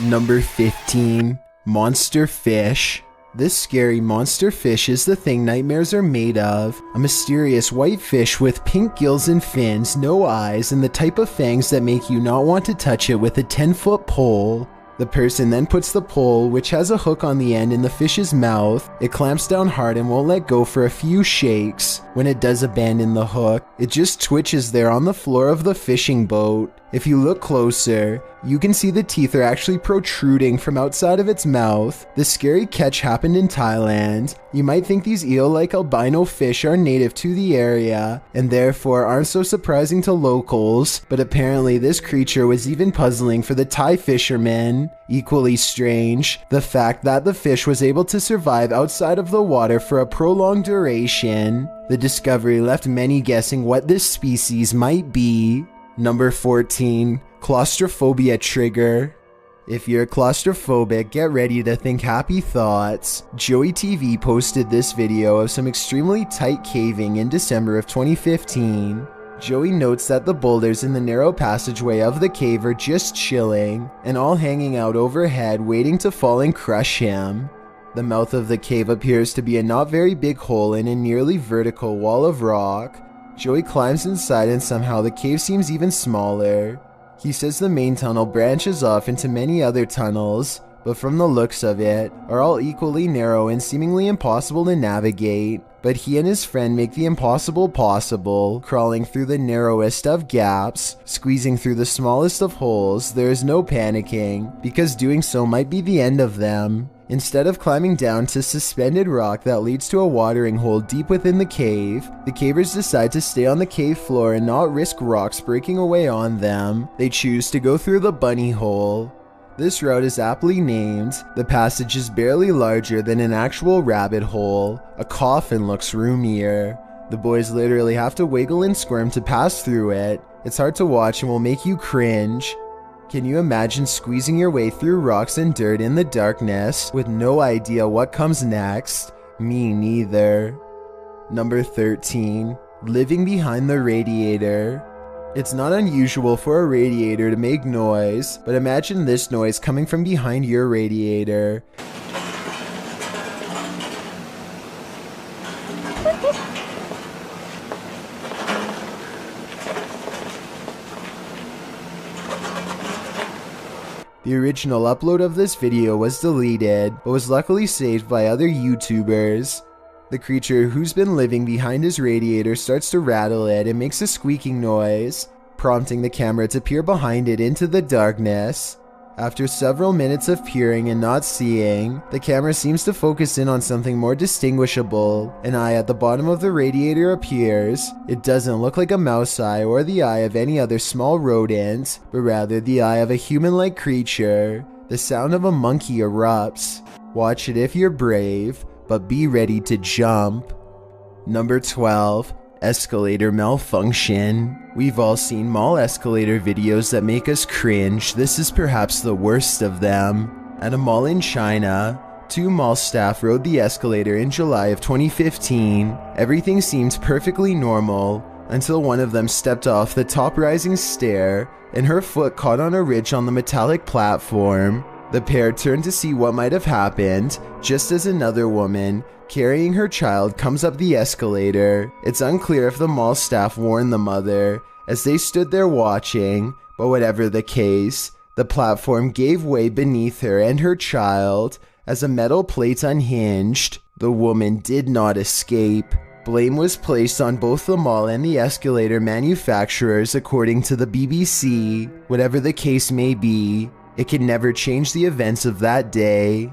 Number 15. Monster Fish. This scary monster fish is the thing nightmares are made of. A mysterious white fish with pink gills and fins, no eyes, and the type of fangs that make you not want to touch it with a 10-foot pole. The person then puts the pole, which has a hook on the end, in the fish's mouth. It clamps down hard and won't let go for a few shakes. When it does abandon the hook, it just twitches there on the floor of the fishing boat. If you look closer, you can see the teeth are actually protruding from outside of its mouth. This scary catch happened in Thailand. You might think these eel-like albino fish are native to the area, and therefore aren't so surprising to locals, but apparently this creature was even puzzling for the Thai fishermen. Equally strange, the fact that the fish was able to survive outside of the water for a prolonged duration. The discovery left many guessing what this species might be. Number 14. Claustrophobia trigger. If you're claustrophobic, get ready to think happy thoughts. Joey TV posted this video of some extremely tight caving in December of 2015. Joey notes that the boulders in the narrow passageway of the cave are just chilling, and all hanging out overhead waiting to fall and crush him. The mouth of the cave appears to be a not very big hole in a nearly vertical wall of rock. Joey climbs inside and somehow the cave seems even smaller. He says the main tunnel branches off into many other tunnels, but from the looks of it, are all equally narrow and seemingly impossible to navigate. But he and his friend make the impossible possible, crawling through the narrowest of gaps, squeezing through the smallest of holes. There is no panicking, because doing so might be the end of them. Instead of climbing down to suspended rock that leads to a watering hole deep within the cave, the cavers decide to stay on the cave floor and not risk rocks breaking away on them. They choose to go through the bunny hole. This route is aptly named. The passage is barely larger than an actual rabbit hole. A coffin looks roomier. The boys literally have to wiggle and squirm to pass through it. It's hard to watch and will make you cringe. Can you imagine squeezing your way through rocks and dirt in the darkness with no idea what comes next? Me neither. Number 13. Living behind the radiator. It's not unusual for a radiator to make noise, but imagine this noise coming from behind your radiator. The original upload of this video was deleted, but was luckily saved by other YouTubers. The creature who's been living behind his radiator starts to rattle it and makes a squeaking noise, prompting the camera to peer behind it into the darkness. After several minutes of peering and not seeing, the camera seems to focus in on something more distinguishable. An eye at the bottom of the radiator appears. It doesn't look like a mouse eye or the eye of any other small rodent, but rather the eye of a human-like creature. The sound of a monkey erupts. Watch it if you're brave, but be ready to jump. Number 12. Escalator malfunction. We've all seen mall escalator videos that make us cringe. This is perhaps the worst of them. At a mall in China, two mall staff rode the escalator in July of 2015. Everything seemed perfectly normal until one of them stepped off the top rising stair and her foot caught on a ridge on the metallic platform. The pair turned to see what might have happened, just as another woman, carrying her child, comes up the escalator. It's unclear if the mall staff warned the mother, as they stood there watching, but whatever the case, the platform gave way beneath her and her child, as a metal plate unhinged. The woman did not escape. Blame was placed on both the mall and the escalator manufacturers, according to the BBC. Whatever the case may be, it can never change the events of that day.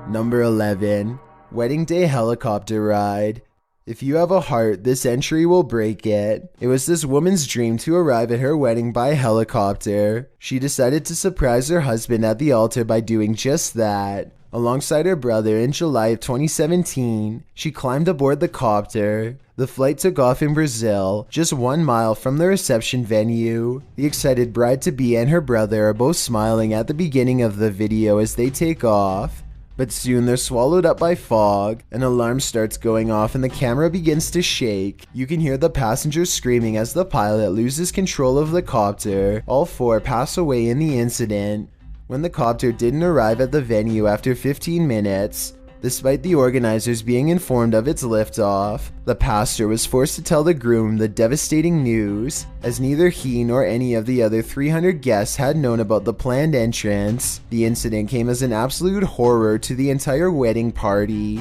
Number 11. Wedding day helicopter ride. If you have a heart, this entry will break it. It was this woman's dream to arrive at her wedding by helicopter. She decided to surprise her husband at the altar by doing just that. Alongside her brother in July of 2017, she climbed aboard the copter. The flight took off in Brazil, just 1 mile from the reception venue. The excited bride-to-be and her brother are both smiling at the beginning of the video as they take off. But soon they're swallowed up by fog, an alarm starts going off and the camera begins to shake. You can hear the passengers screaming as the pilot loses control of the copter. All four pass away in the incident. when the copter didn't arrive at the venue after 15 minutes. Despite the organizers being informed of its liftoff, the pastor was forced to tell the groom the devastating news, as neither he nor any of the other 300 guests had known about the planned entrance. The incident came as an absolute horror to the entire wedding party.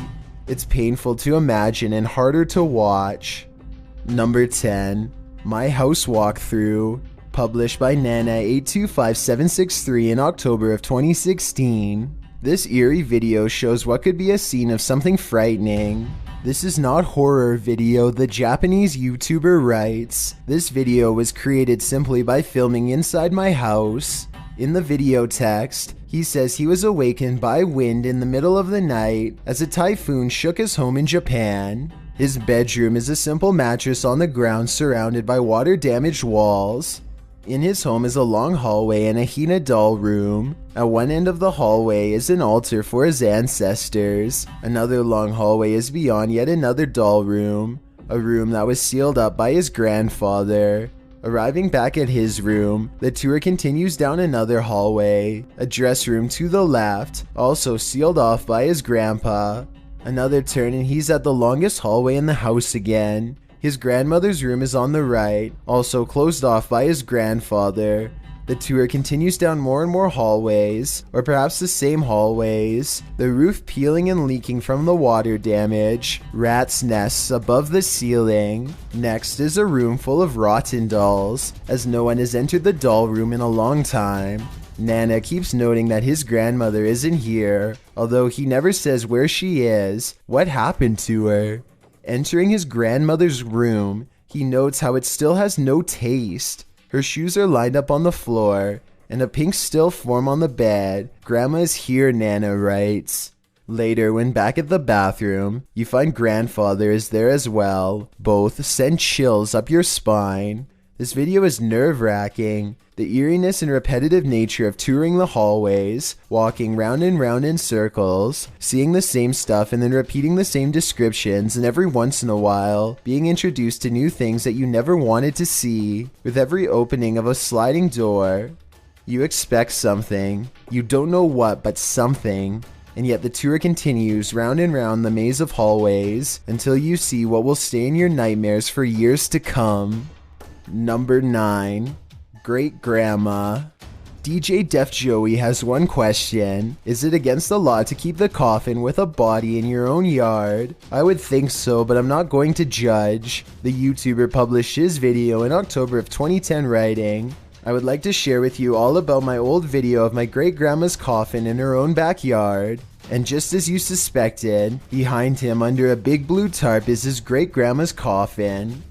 It's painful to imagine and harder to watch. Number 10. My House Walkthrough, published by Nana825763 in October of 2016. This eerie video shows what could be a scene of something frightening. This is not horror video, the Japanese YouTuber writes. This video was created simply by filming inside my house. In the video text, he says he was awakened by wind in the middle of the night as a typhoon shook his home in Japan. His bedroom is a simple mattress on the ground surrounded by water-damaged walls. In his home is a long hallway and a Hina doll room. At one end of the hallway is an altar for his ancestors. Another long hallway is beyond yet another doll room, a room that was sealed up by his grandfather. Arriving back at his room, the tour continues down another hallway, a dress room to the left, also sealed off by his grandpa. Another turn and he's at the longest hallway in the house again. His grandmother's room is on the right, also closed off by his grandfather. The tour continues down more and more hallways, or perhaps the same hallways, the roof peeling and leaking from the water damage, rats' nests above the ceiling. Next is a room full of rotten dolls, as no one has entered the doll room in a long time. Nana keeps noting that his grandmother isn't here, although he never says where she is. What happened to her? Entering his grandmother's room, he notes how it still has no taste. Her shoes are lined up on the floor, and a pink still form on the bed. Grandma is here, Nana writes. Later, when back at the bathroom, you find grandfather is there as well. Both send chills up your spine. This video is nerve-wracking. The eeriness and repetitive nature of touring the hallways, walking round and round in circles, seeing the same stuff and then repeating the same descriptions, and every once in a while, being introduced to new things that you never wanted to see. With every opening of a sliding door, you expect something. You don't know what, but something. And yet the tour continues round and round the maze of hallways until you see what will stay in your nightmares for years to come. Number 9. Great Grandma. DJ Def Joey has one question. Is it against the law to keep the coffin with a body in your own yard? I would think so, but I'm not going to judge. The YouTuber published his video in October of 2010 writing, I would like to share with you all about my old video of my great grandma's coffin in her own backyard. And just as you suspected, behind him under a big blue tarp is his great grandma's coffin.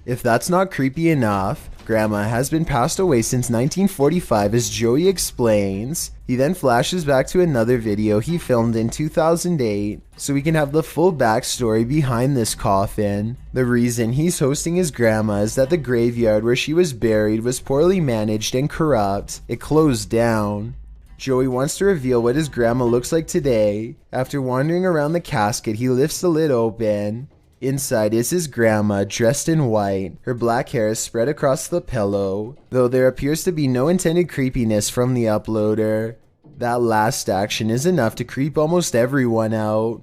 If that's not creepy enough, Grandma has been passed away since 1945, as Joey explains. He then flashes back to another video he filmed in 2008, so we can have the full backstory behind this coffin. The reason he's hosting his grandma is that the graveyard where she was buried was poorly managed and corrupt. It closed down. Joey wants to reveal what his grandma looks like today. After wandering around the casket, he lifts the lid open. Inside is his grandma, dressed in white. Her black hair is spread across the pillow, though there appears to be no intended creepiness from the uploader. That last action is enough to creep almost everyone out.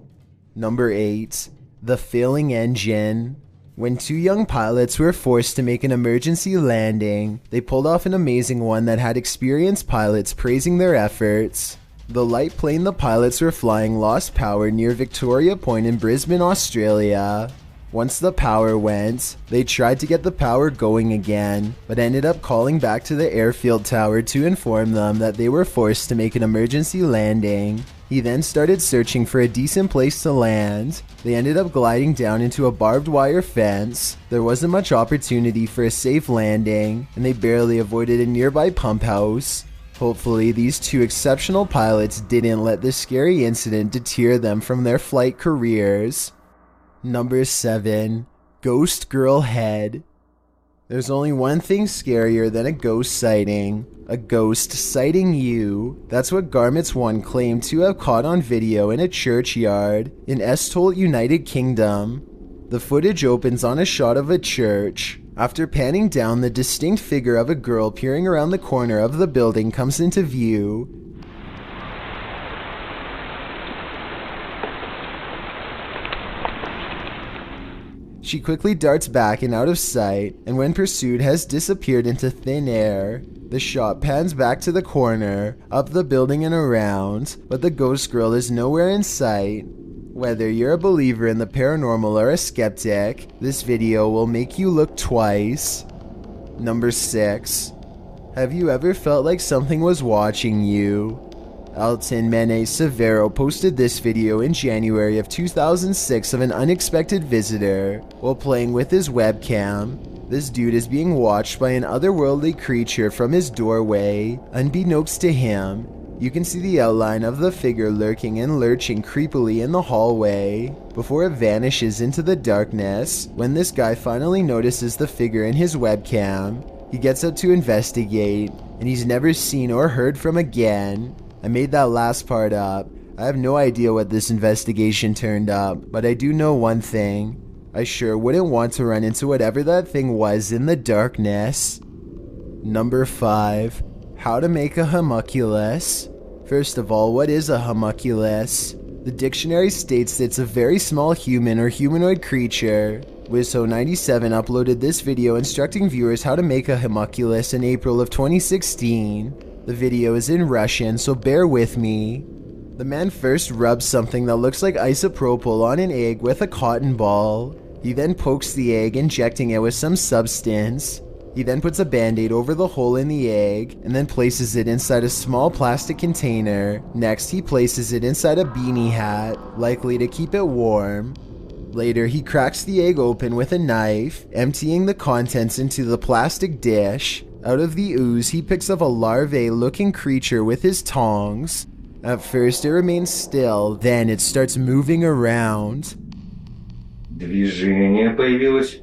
Number 8. The Failing Engine. When two young pilots were forced to make an emergency landing, they pulled off an amazing one that had experienced pilots praising their efforts. The light plane the pilots were flying lost power near Victoria Point in Brisbane, Australia. Once the power went, they tried to get the power going again, but ended up calling back to the airfield tower to inform them that they were forced to make an emergency landing. He then started searching for a decent place to land. They ended up gliding down into a barbed wire fence. There wasn't much opportunity for a safe landing, and they barely avoided a nearby pump house. Hopefully, these two exceptional pilots didn't let this scary incident deter them from their flight careers. Number 7. Ghost Girl Head. There's only one thing scarier than a ghost sighting. A ghost sighting you. That's what Garments 1 claimed to have caught on video in a churchyard in Estholt, United Kingdom. The footage opens on a shot of a church. After panning down, the distinct figure of a girl peering around the corner of the building comes into view. She quickly darts back and out of sight, and when pursued has disappeared into thin air. The shot pans back to the corner, up the building and around, but the ghost girl is nowhere in sight. Whether you're a believer in the paranormal or a skeptic, this video will make you look twice. Number 6. Have you ever felt like something was watching you? Alton Mene Severo posted this video in January of 2006 of an unexpected visitor while playing with his webcam. This dude is being watched by an otherworldly creature from his doorway. Unbeknownst to him, you can see the outline of the figure lurking and lurching creepily in the hallway before it vanishes into the darkness. When this guy finally notices the figure in his webcam, he gets up to investigate, and he's never seen or heard from again. I made that last part up. I have no idea what this investigation turned up, but I do know one thing. I sure wouldn't want to run into whatever that thing was in the darkness. Number 5. How to make a homunculus. First of all, what is a homunculus? The dictionary states that it's a very small human or humanoid creature. Wizho97 uploaded this video instructing viewers how to make a homunculus in April of 2016. The video is in Russian, so bear with me. The man first rubs something that looks like isopropyl on an egg with a cotton ball. He then pokes the egg, injecting it with some substance. He then puts a band-aid over the hole in the egg, and then places it inside a small plastic container. Next, he places it inside a beanie hat, likely to keep it warm. Later, he cracks the egg open with a knife, emptying the contents into the plastic dish. Out of the ooze, he picks up a larvae-looking creature with his tongs. At first, it remains still, then it starts moving around. Движение появилось.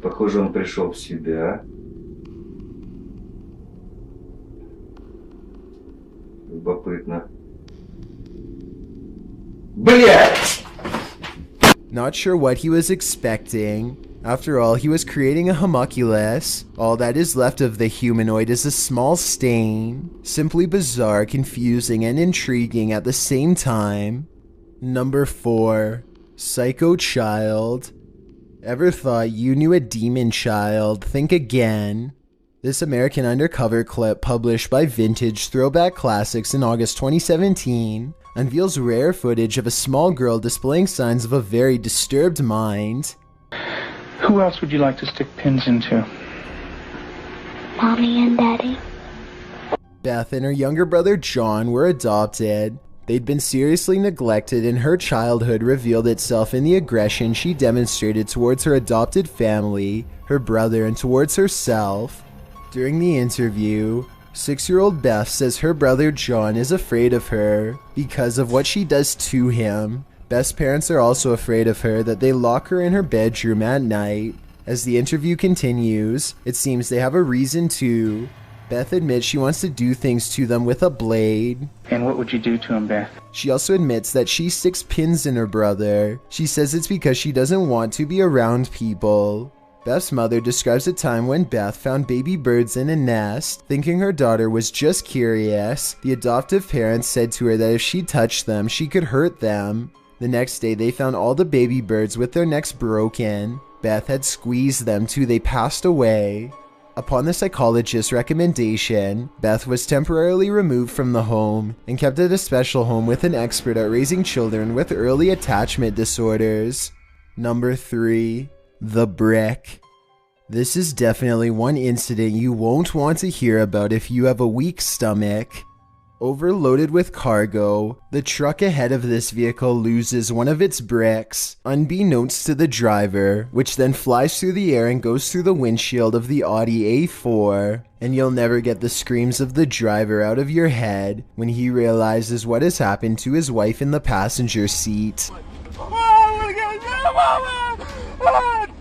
Похоже, он пришел в себя. Любопытно. Блядь! Not sure what he was expecting. After all, he was creating a homunculus. All that is left of the humanoid is a small stain. Simply bizarre, confusing, and intriguing at the same time. Number 4. Psycho Child. Ever thought you knew a demon child? Think again. This American Undercover clip, published by Vintage Throwback Classics in August 2017, unveils rare footage of a small girl displaying signs of a very disturbed mind. Who else would you like to stick pins into? Mommy and Daddy. Beth and her younger brother John were adopted. They'd been seriously neglected, and her childhood revealed itself in the aggression she demonstrated towards her adopted family, her brother, and towards herself. During the interview, 6-year-old Beth says her brother John is afraid of her because of what she does to him. Beth's parents are also afraid of her, that they lock her in her bedroom at night. As the interview continues, it seems they have a reason to. Beth admits she wants to do things to them with a blade. And what would you do to him, Beth? She also admits that she sticks pins in her brother. She says it's because she doesn't want to be around people. Beth's mother describes a time when Beth found baby birds in a nest. Thinking her daughter was just curious, the adoptive parents said to her that if she touched them, she could hurt them. The next day, they found all the baby birds with their necks broken. Beth had squeezed them till they passed away. Upon the psychologist's recommendation, Beth was temporarily removed from the home and kept at a special home with an expert at raising children with early attachment disorders. Number 3. The Brick. This is definitely one incident you won't want to hear about if you have a weak stomach. Overloaded with cargo, the truck ahead of this vehicle loses one of its bricks, unbeknownst to the driver, which then flies through the air and goes through the windshield of the Audi A4. And you'll never get the screams of the driver out of your head when he realizes what has happened to his wife in the passenger seat.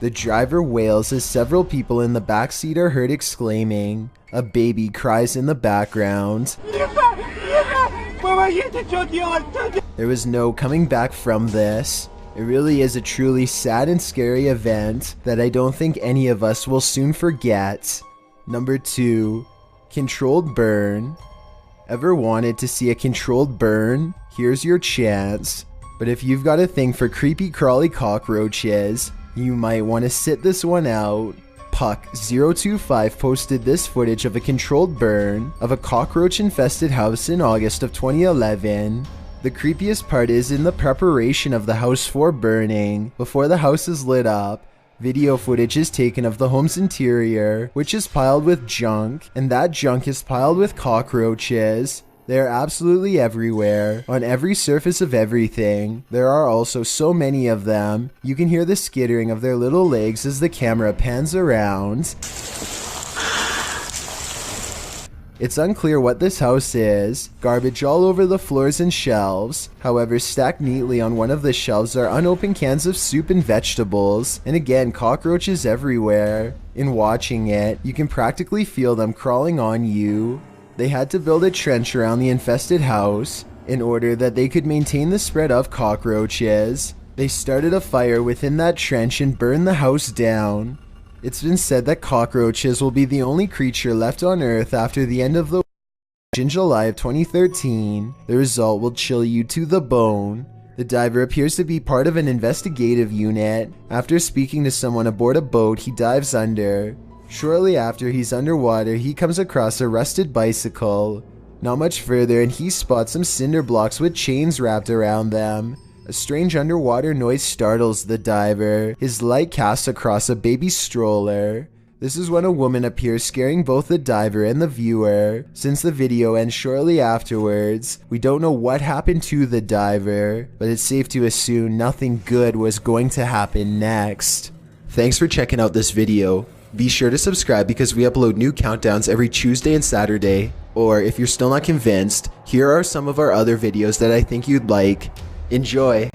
The driver wails as several people in the backseat are heard exclaiming. A baby cries in the background. There was no coming back from this. It really is a truly sad and scary event that I don't think any of us will soon forget. Number 2. Controlled burn. Ever wanted to see a controlled burn? Here's your chance. But if you've got a thing for creepy crawly cockroaches, You might want to sit this one out. Puck025 posted this footage of a controlled burn of a cockroach-infested house in August of 2011. The creepiest part is in the preparation of the house for burning. Before the house is lit up, video footage is taken of the home's interior, which is piled with junk, and that junk is piled with cockroaches. They are absolutely everywhere, on every surface of everything. There are also so many of them. You can hear the skittering of their little legs as the camera pans around. It's unclear what this house is. Garbage all over the floors and shelves. However, stacked neatly on one of the shelves are unopened cans of soup and vegetables. And again, cockroaches everywhere. In watching it, you can practically feel them crawling on you. They had to build a trench around the infested house in order that they could maintain the spread of cockroaches. They started a fire within that trench and burned the house down. It's been said that cockroaches will be the only creature left on Earth after the end of the in July of 2013. The result will chill you to the bone. The diver appears to be part of an investigative unit. After speaking to someone aboard a boat, he dives under. Shortly after he's underwater, he comes across a rusted bicycle. Not much further and he spots some cinder blocks with chains wrapped around them. A strange underwater noise startles the diver. His light casts across a baby stroller. This is when a woman appears, scaring both the diver and the viewer. Since the video ends shortly afterwards, we don't know what happened to the diver, but it's safe to assume nothing good was going to happen next. Thanks for checking out this video. Be sure to subscribe because we upload new countdowns every Tuesday and Saturday. Or if you're still not convinced, here are some of our other videos that I think you'd like. Enjoy!